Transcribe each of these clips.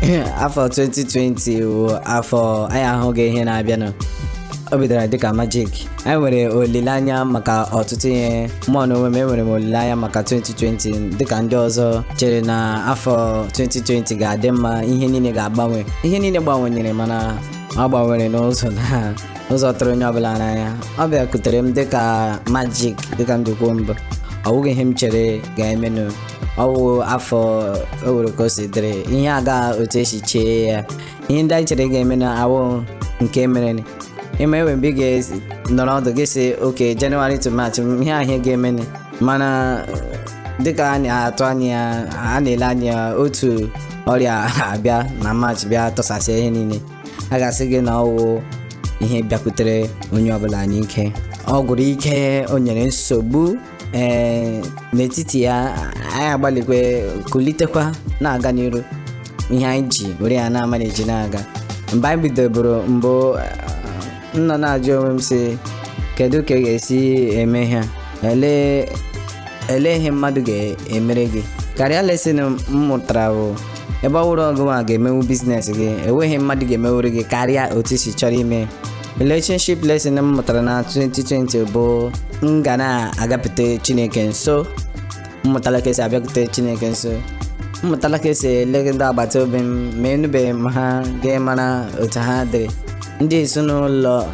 afọ 2020 wụ afọ anyị ahụghị ihe na-abịa nọ. O bidoro dịka magic. Anyị nwere olileanya maka ọtụtụ ihe. Mụ na onwe m enwere m olileanya maka 2020 dịka ndị ọzọ chere na afọ 2020 ga-adị mma, ihe niile ga-agbanwe. Ihe niile gbanwenyere mana ọ gbanwere n'ụzọ tụrụ onye ọbụla n'anya. Ọ bịakutere m dịka magic dịka m dịkwuo mbụ. Ọ bụghị ihe m chere ga-emenụ. Ọ bụ afọ o were ka o si dịrị, ihe aga otu esi chee ya. Ihe ndị anyị chere ga-eme na awụ nke mere. Ịma enwe mgbe ị ga-nọrọ ọdụ gị sị oke January to March ihe ahịa ga-eme, mana dịka a na-atụ anya a na-ele anya otu ọrịa abịa na March bịa tọsasịa ihe niile. A ga-asị gị na ọwụ ihe bịakwutere onye ọbụla n'ike. Ọ gwụrụ ike, o nyere nsogbu n'etiti ya. Anyị agbalịkwe kulitekwa na-aga n'iru ihe anyị ji were ya na-amaneji na-aga. Mgbe anyị bidoburu mbụ, nọ na-ajụ onwe m sị kedu ka ị ga-esi eme ha, ele ihe mmadụ ga-emere gị. Karịa lesin m mụtara bụ ebe ọ wụrụ ọgụ a ga-emewu biznes gị, enweghị mmadụ ga-emewuru gị karịa otu isi chọrọ ime. Relationship lesson m mụtara na 2020 bụ m ga na-agapụta Chineke nso. Mmụtala ka esi abịakwute Chineke nso. Mmụtala ka esi ele ndị agbata obi m ma enubeghị m ha ga-mara otu ha dịrị. Ndị ezinụlọ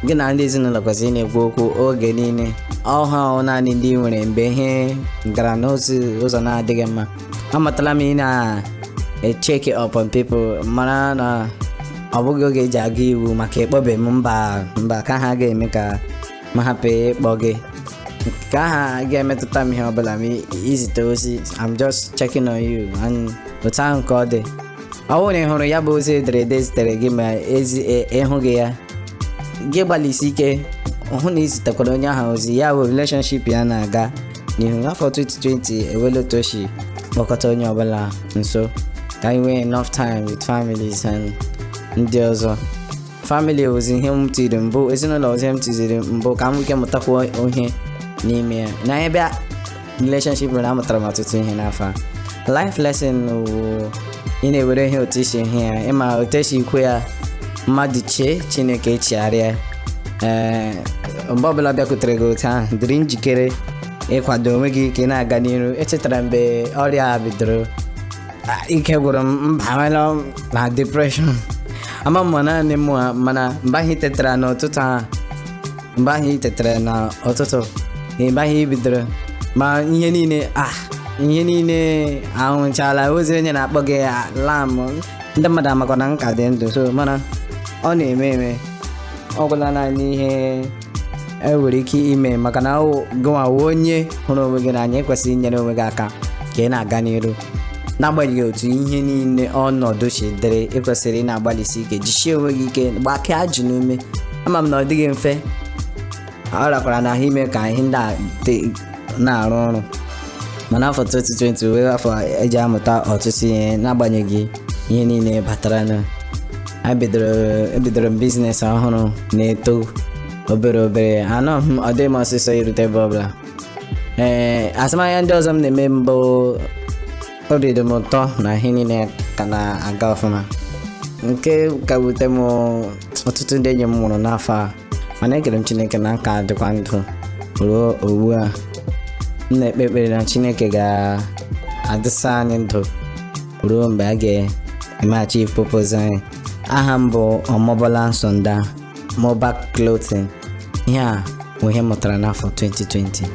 gị na ndị ezinụlọ kwesịrị na-ekwu okwu oge niile. Ọha naanị ndị nwere mgbe ihe gara n'ụzọ na-adịghị mma. Amụtala m ị na-check up on people, mara na ọ bụghị oge eji aga iwu maka ịkpọbe m mba ka ha ga-eme ka ma hapụ ịkpọ gị, ka ha ga-emetụta m ihe ọbụla m izite ozi. I'm just checking on you and otu ahụ ka ọ dị. Ọ bụrụ na ị hụrụ ya bụ ozi ederede zitere gị ma ịhụghị ya, gị gbalịsi ike hụ na izitekwara onye ahụ ozi. Ya bụ relationship ya na-aga n'ihu. Afọ 2020 ewela otu ochi kpọkọta onye ọbụla nso ka anyị nwee enough time with families and ndị ọzọ. Family ozi ihe m tiri mbụ, ezinụlọ ozi m tiziri mbụ ka m ike mụtakwa ihe n'ime ya. Na ebe relationship na amụtara m ọtụtụ ihe n'afọ. Life lesson ị na-ewere ihe otu isi ihe ya, ịma otu esi ikwu ya mmadụ chee Chineke echigharịa. Mgbe ọbụla bịakwutere gị otu ahụ, dịrị njikere ịkwado onwe gị ka ị na-aga n'iru. Echetara mgbe ọrịa bidoro, ike gwụrụ m, mbawela na depression. Ama m naanị m, mana mgbe ahụ itetara n'ụtụtụ, mgbe ahụ ibidoro ma ihe niile ahụchala ozi onye na-akpọ gị lam. Ndị mmadụ amakwa na nka dị ndụ, so mana ọ na-eme ọ gwụla naanị ihe enwere ike ime, maka na gụnwa onye hụrụ onwe gị n'anya. Ekwesịrị inyere onwe gị aka ka ị na-aga n'iru n'agbanyeghị otu ihe niile ọnọdụ si dịrị. Ekwesịrị ị na-agbalịsi ike, jisie onwe gị ike, gbakee ajụ n'ume. Ama m na ọ dịghị mfe, ọ rakwara n'ahụ ime ka ihe ndị na-arụ ọrụ, mana afọ 2020 wee afọ eji amụta ọtụtụ ihe. N'agbanyeghị ihe niile batara na ebidoro m biznes ọhụrụ na-eto obere. Anọ m ọ dịghị m ọsịsọ irute ebe ọbụla. Azụmahịa ndị ọzọ m na-eme mbụ, obi dị m ụtọ na ihe niile ka na-aga ọfụma. Nke ka wute m ọtụtụ ndị enyi m nwụrụ n'afọ a, mana ekele m Chineke na nka dịkwa ndụ ruo ugbu a. M na-ekpe ekpere na Chineke ga-adịsa anyị ndụ ruo mgbe a ga-emeghachi purpose anyị. Aha m bụ Omobola Sanda, Mobile Clothing. Ihe a bụ ihe m mụtara n'afọ 2020.